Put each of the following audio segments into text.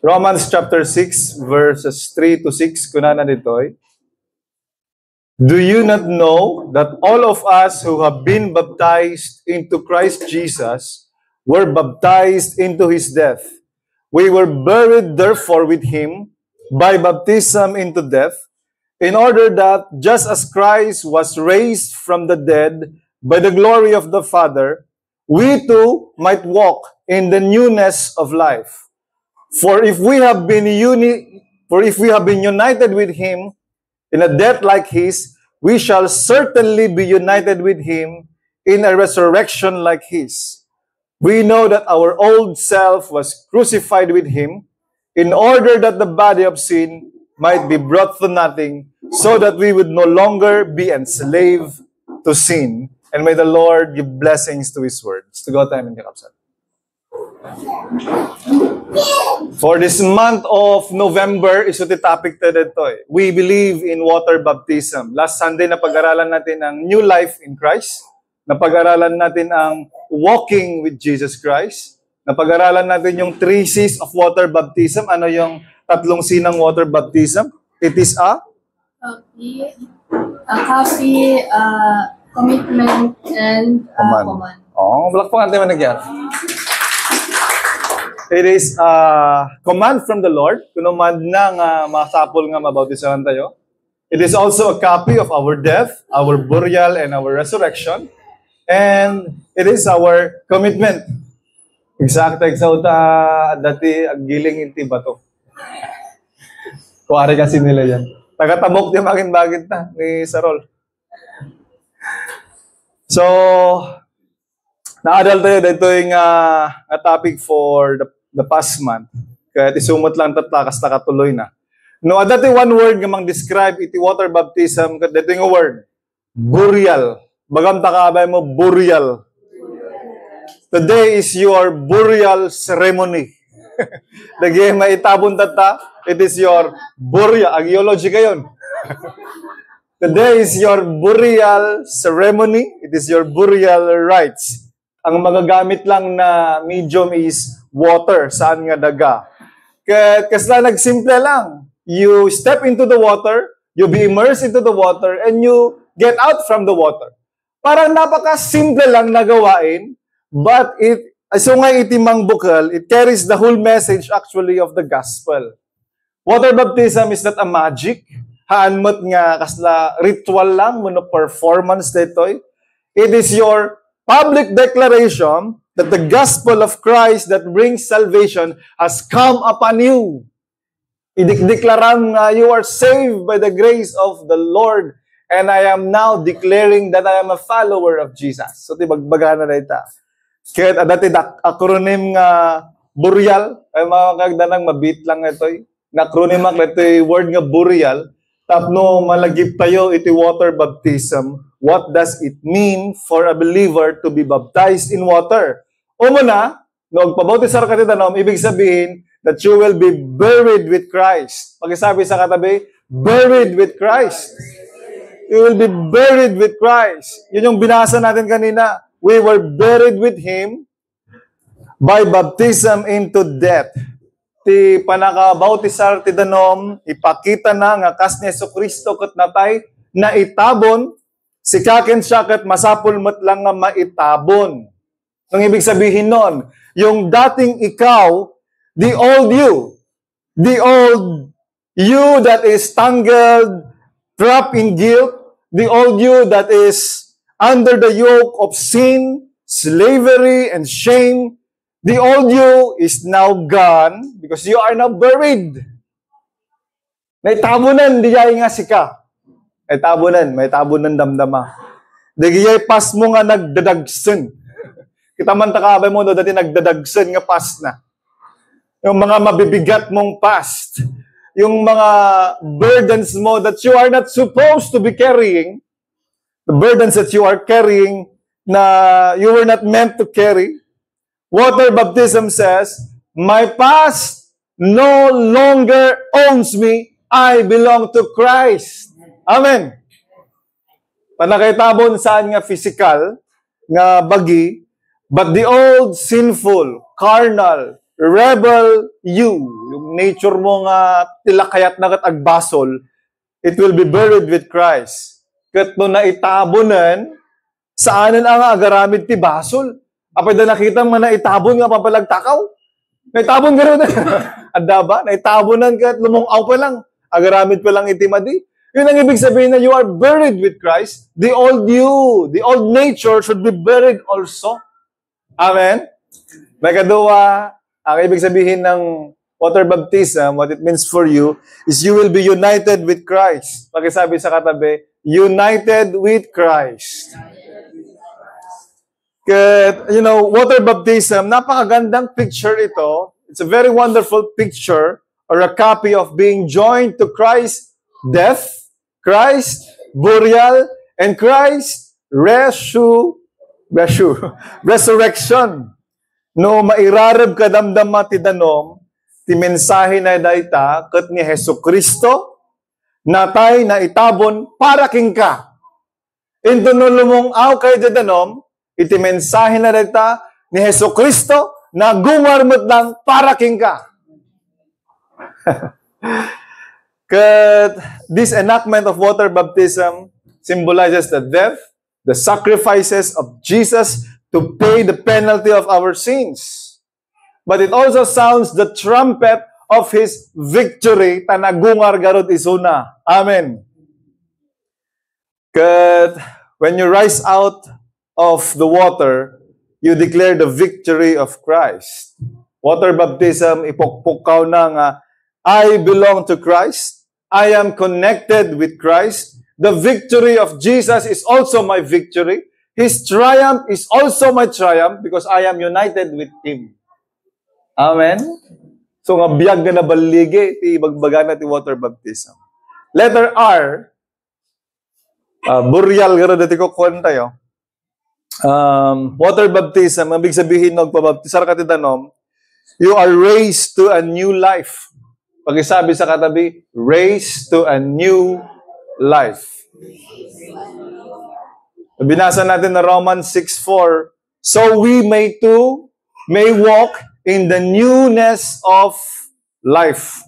Romans chapter 6, verses 3 to 6, kunana ditoy. Do you not know that all of us who have been baptized into Christ Jesus were baptized into His death? We were buried therefore with Him by baptism into death, in order that just as Christ was raised from the dead by the glory of the Father, we too might walk in the newness of life. For if we have been united with Him in a death like His, we shall certainly be united with Him in a resurrection like His. We know that our old self was crucified with Him in order that the body of sin might be brought to nothing, so that we would no longer be enslaved to sin. And may the Lord give blessings to His words. To go time in the kapsat. For this month of November, is the topic na dito. We believe in water baptism. Last Sunday, napag-aralan natin ang new life in Christ. Napag-aralan natin ang walking with Jesus Christ. Napag-aralan natin yung 3 C's of water baptism. Ano yung 3 C ng water baptism? It is a copy, commitment, and command. Oh, balak pa natin managyan. It is a command from the Lord. Kunumad na nga masapol nga mabautisahan tayo. It is also a copy of our death, our burial, and our resurrection. And it is our commitment. Eksakta, dati agiling inti ba to? Kuwari kasi nila yan. Tagatabok di magin-bagit na ni Sarol. So, na-adal tayo dito yung topic for the past month. Kaya isumot lang tatlakas na katuloy na. No, dati one word nga mang describe iti water baptism, dito yung word, burial. Bagam takabay mo, burial. Today is your burial ceremony. Lagi maitabon tata, it is your burial. Agiology kayon. Today is your burial ceremony. It is your burial rites. Ang magagamit lang na medium is water. Saan nga daga? Kasi nagsimple lang. You step into the water, you be immersed into the water, and you get out from the water. Parang napaka-simple lang na gawain, but so nga itimang bukal, it carries the whole message actually of the gospel. Water baptism is not a magic. Haanmot nga kasla ritual lang, muna performance ditoy. It is your public declaration that the gospel of Christ that brings salvation has come upon you. Ideklarang you are saved by the grace of the Lord, and I am now declaring that I am a follower of Jesus. So, bagbaga na dito. Kaya dati acronym nga burial, ay mga kagdanang mabit lang ito. Na-acronym ito word nga burial. Tapno malagip tayo iti water baptism. What does it mean for a believer to be baptized in water? Umuna, no pabautisar ka titanom, ibig sabihin that you will be buried with Christ. Pagkasabi sa katabi, buried with Christ. You will be buried with Christ. Yun yung binasa natin kanina. We were buried with Him by baptism into death. Ti panakabautisar ti danom, ipakita na nga kas ni Jesucristo ket natay na itabon, si kaken siya ket masapul met lang nga maitabon. Ang ibig sabihin nun, yung dating ikaw, the old you that is tangled, trapped in guilt, the old you that is under the yoke of sin, slavery, and shame, the old you is now gone because you are now buried. Naitabunan, di jay nga sika. May tabunan damdama. Di jay pas mo nga nagdadagsen. Kita man takabay mo, dati nagdadagsen nga pas na. Yung mga mabibigat mong past. Yung mga burdens mo that you are not supposed to be carrying. The burdens that you are carrying na you were not meant to carry. Water baptism says, my past no longer owns me. I belong to Christ. Amen. Panakaitabon saan nga physical, nga bagi, but the old sinful, carnal, rebel you. Yung nature mo nga tilakayat na kat agbasol, it will be buried with Christ. Kat no naitabonan, saanan ang agaramid ti basol? Apay da nakita mo na itabon nga papalagtakaw? Naitabon ka rin. Anda ba? Naitabonan ka at lumungaw pa lang. Agaramid pa lang itimadi. Yun ang ibig sabihin na you are buried with Christ. The old you, the old nature should be buried also. Amen? May kadua, ang ibig sabihin ng water baptism, what it means for you, is you will be united with Christ. Pakisabi sa katabi, united with Christ. Water baptism, napakagandang picture ito. It's a very wonderful picture or a copy of being joined to Christ's death, Christ's burial, and Christ's resurrection. No mairarab ka damdama ti danom, ti mensahe na dayta ket ni Hesus Kristo natay na itabon para king ka. Ito no lumungaw kay danom, iti mensahe na dayta ni Hesus Kristo na gumarmot lang para king ka. This enactment of water baptism symbolizes the death, the sacrifices of Jesus to pay the penalty of our sins. But it also sounds the trumpet of His victory, tanagungar garot isuna. Amen. When you rise out of the water, you declare the victory of Christ. Water baptism, ipokpukaw na nga, I belong to Christ. I am connected with Christ. The victory of Jesus is also my victory. His triumph is also my triumph because I am united with Him. Amen? So nga biyag na nabaligi, ti ibagbaga na ti water baptism. Letter R, burial, gano'n dati ko kuwan tayo. Water baptism, ang big sabihin ng pabaptisar ka ti danom, you are raised to a new life. Pag-isabi sa katabi, raised to a new life. Binasa natin na Romans 6:4, so we may walk in the newness of life.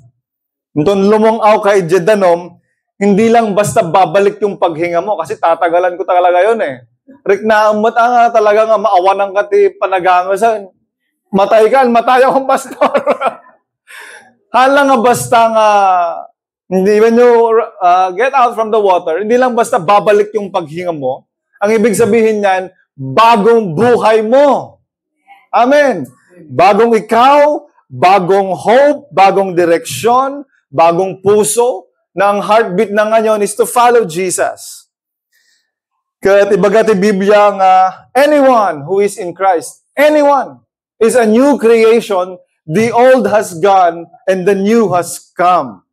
Nung lumungaw kay Jedanom, hindi lang basta babalik yung paghinga mo kasi tatagalan ko talaga yun eh. Rick na nga talaga nga maawanan ka ti panagangasan. Matay akong pastor. Hala nga basta nga, hindi when you get out from the water, hindi lang basta babalik yung paghinga mo. Ang ibig sabihin niyan, bagong buhay mo. Amen. Bagong ikaw, bagong hope, bagong direksyon, bagong puso, na ang heartbeat na ngayon is to follow Jesus. Kat ibaga ti Biblia nga, anyone who is in Christ, anyone is a new creation. The old has gone and the new has come.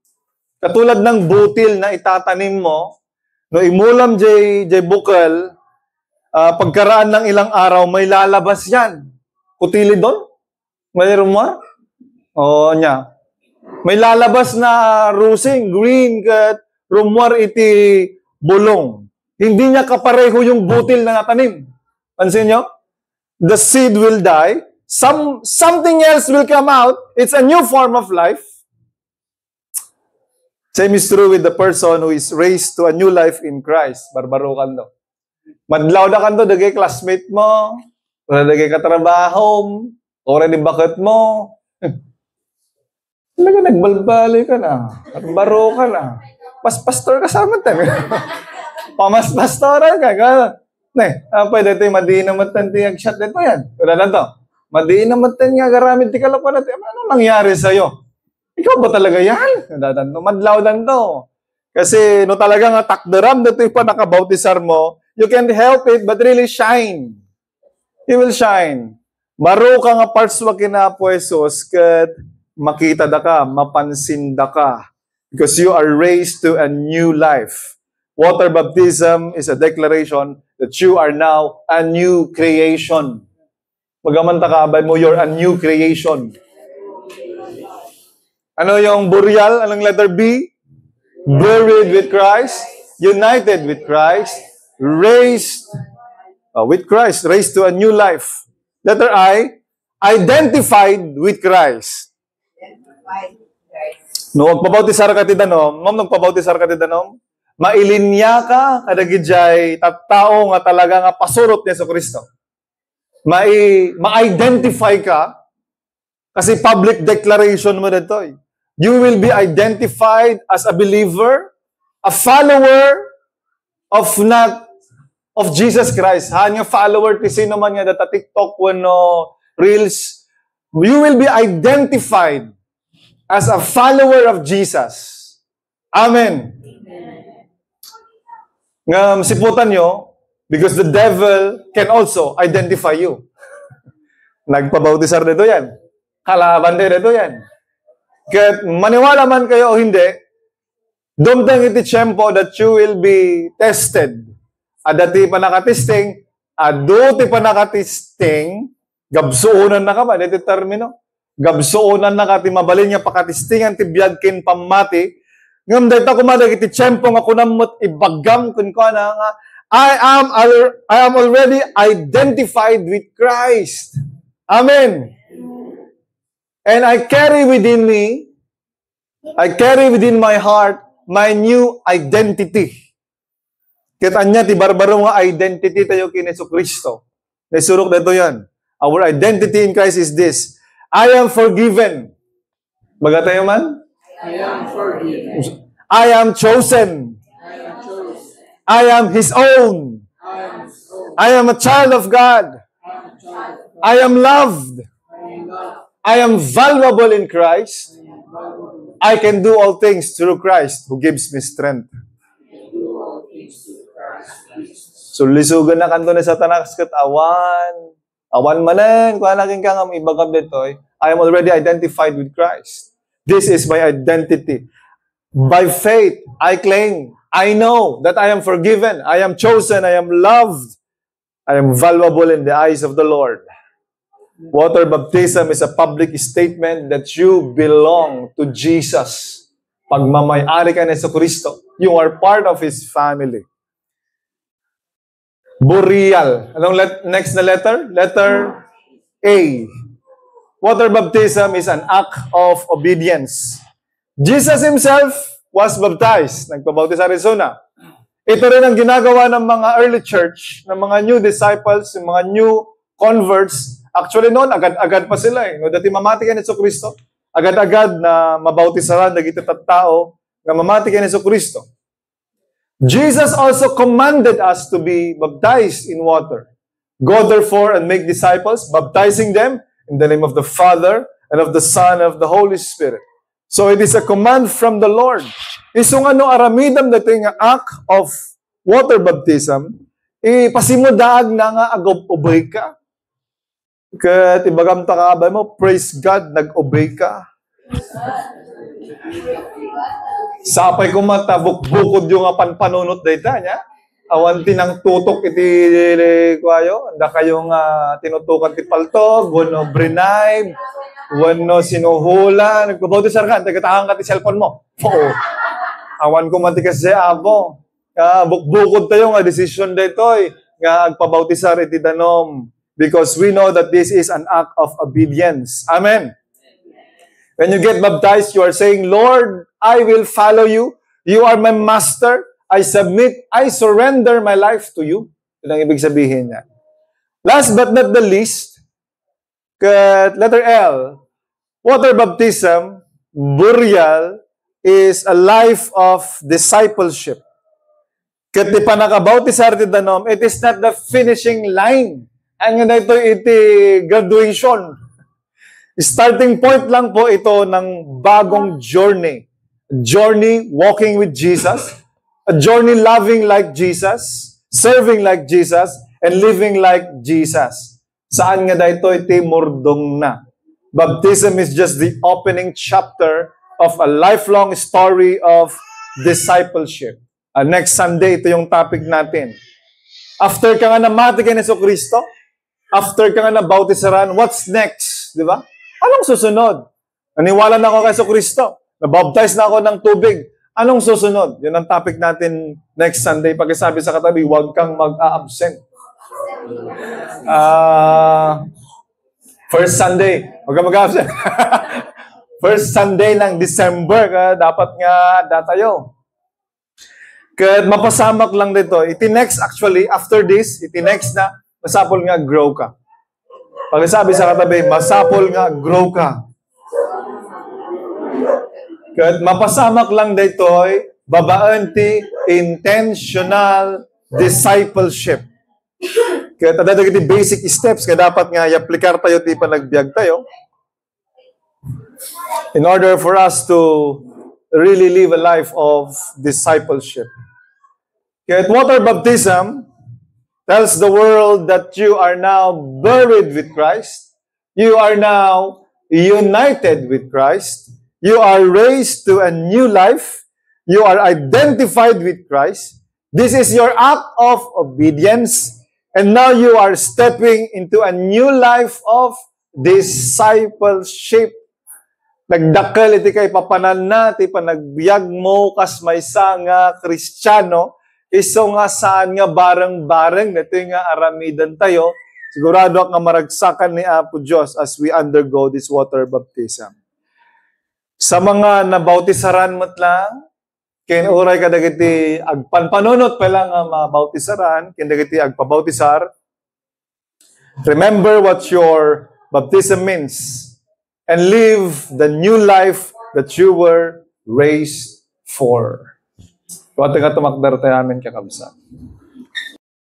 Katulad ng butil na itatanim mo, no imulam jay bukal, pagkaraan ng ilang araw, may lalabas yan. Kutili doon? Mayroon mo? O nya. May lalabas na rusing, green, kat rumwar iti bulong. Hindi niya kapareho yung butil na natanim. Pansin nyo? The seed will die. Something else will come out. It's a new form of life. Same is true with the person who is raised to a new life in Christ. Barbaro kando. Madlaw na kando, dagay classmate mo, wala dagay katrabaho, ora ni bakit mo. Talaga nagbalbali ka na. Barbaro ka na. Pastor ka sa amin. Pastoral ka. Pwede ito yung madiin naman tanti shot dito yan. Wala na to. Madiin naman tayo nga garamid ti kalapan natin. Ano nangyari sa'yo? Ikaw ba talaga yan? Madlaw lang to. Kasi no talaga nga takdaram dito yung panakabautisar mo, you can't help it but really shine. You will shine. Maro ka nga parts wa kinapo Jesus kat makita da ka, mapansin da ka. Because you are raised to a new life. Water baptism is a declaration that you are now a new creation. Magamanta ka, abay mo, you're a new creation. Ano yung burial? Anong letter B? Buried with Christ, united with Christ, raised with Christ, raised to a new life. Letter I, identified with Christ. No, magpabautisar ka ti danom, ma'am, nagpabautisar ka ti danom, mailinya ka, kadagidjay, tattao nga talaga nga pasurot ni Yesu Kristo. Ma-identify ka, kasi public declaration mo dito. You will be identified as a believer, a follower of Jesus Christ. Han nga follower ti sino man nga data TikTok wano Reels, you will be identified as a follower of Jesus. Amen. Nga siputan nyo, because the devil can also identify you. Nagpabautisar dito yan. Kalaban dito yan. Kaya maniwala man kayo o hindi, dumtang iti tiyempo that you will be tested. Adati pa nakatesting, adu ti pa nakatesting, gabsuunan na ka ba? Dito termino. Gabsuunan na ka ti mabalin nga pakatistingan ti biyagkin pamati. Ngam dito kumadag iti tiyempo nga kunamot ibagam kun ko na nga, I am already identified with Christ. Amen. And I carry within my heart, my new identity. Kita niya, ti barbaro nga identity tayo kay Yesu Kristo. Nasurok dito yan. Our identity in Christ is this. I am forgiven. Baga tayo man? I am forgiven. I am chosen. I am His own. I am a child of God. I am loved. I am valuable in Christ. I can do all things through Christ who gives me strength. So, lisugan na kanto ni Satanas kat awan. Awan manen. Kung anakin ka nga ibagab dito, I am already identified with Christ. This is my identity. By faith, I claim, I know that I am forgiven, I am chosen, I am loved, I am valuable in the eyes of the Lord. Water baptism is a public statement that you belong to Jesus. Pagmamay-ari ka ni Yesu Kristo, you are part of His family. Burial. Anong next na letter? Letter A. Water baptism is an act of obedience. Jesus Himself was baptized. Nagpabautis sa Arizona. Ito rin ang ginagawa ng mga early church, ng mga new disciples, ng mga new converts. Actually noon, agad-agad pa sila No, dati mamati ka ni Yesu Kristo. Agad-agad na mabautisaran, nagiti tattao, na mamati ka ni Yesu Kristo. Jesus also commanded us to be baptized in water. Go therefore and make disciples, baptizing them in the name of the Father and of the Son and of the Holy Spirit. So it is a command from the Lord. Isong ano aramidam dating act of water baptism, pasimudaag na nga agobobay ka. Kat ibagam takabay mo, praise God, nag-obey ka. Sapay ko matabuk-bukod yung panpanunot dayta niya. Awan tinang tutok iti kwayo. Anda kayong tinutukan ti paltog, wano brinaib, wano sinuhula. Nagpabautisar ka, tagatahan ka ti cellphone mo. Oo. Awan ko matikas siya abo. Bukbukod tayo nga decision dito nga agpabautisar iti danom. Because we know that this is an act of obedience. Amen. When you get baptized, you are saying, Lord, I will follow you. You are my master. I submit, I surrender my life to you. Yun ang ibig sabihin niya. Last but not the least, letter L, water baptism, burial, is a life of discipleship. Kat di pa nakabautisar ti danom, it is not the finishing line. Ang ito iti graduation. Starting point lang po ito ng bagong journey. Journey walking with Jesus. A journey loving like Jesus, serving like Jesus, and living like Jesus. Saan nga dito iti murdong na? Baptism is just the opening chapter of a lifelong story of discipleship. Next Sunday, ito yung topic natin. After ka nga namati kay Yesu Kristo, after ka nga nabautisaran, what's next? Di ba? Anong susunod? Naniwala na ako kay Yesu Kristo. Nabaptize na ako ng tubig. Anong susunod? Yun ang topic natin next Sunday. Pagkasabi sa katabi, huwag kang mag-a-absent. First Sunday. Huwag ka mag-absent. First Sunday ng December. Dapat nga datayo. Kaya mapasamak lang dito. Iti-next actually, after this, iti-next na, masapol nga grow ka. Pag sabi sa katabi, masapol nga grow ka. Kaya mapasamak lang dito, babaan ti intentional discipleship. Kaya tadadagay ti basic steps, kaya dapat nga i-aplikar tayo ti panagbiag tayo in order for us to really live a life of discipleship. Kaya water baptism tells the world that you are now buried with Christ, you are now united with Christ, you are raised to a new life, you are identified with Christ. This is your act of obedience. And now you are stepping into a new life of discipleship. Nagdakkel iti kay papanan na, ti panagbiag mo kas maysa nga Kristiyano, iso nga saan nga bareng-bareng, ito nga aramidan tayo, sigurado nga maragsakan ni Apo Diyos as we undergo this water baptism. Sa mga nabautisaran mo't lang, ken oray ka dagiti agpanpanunot pa lang nga mabautisaran, ken dagiti agpabautisar. Remember what your baptism means and live the new life that you were raised for. Kuwata nga tumakdar tayo amin kakabsa.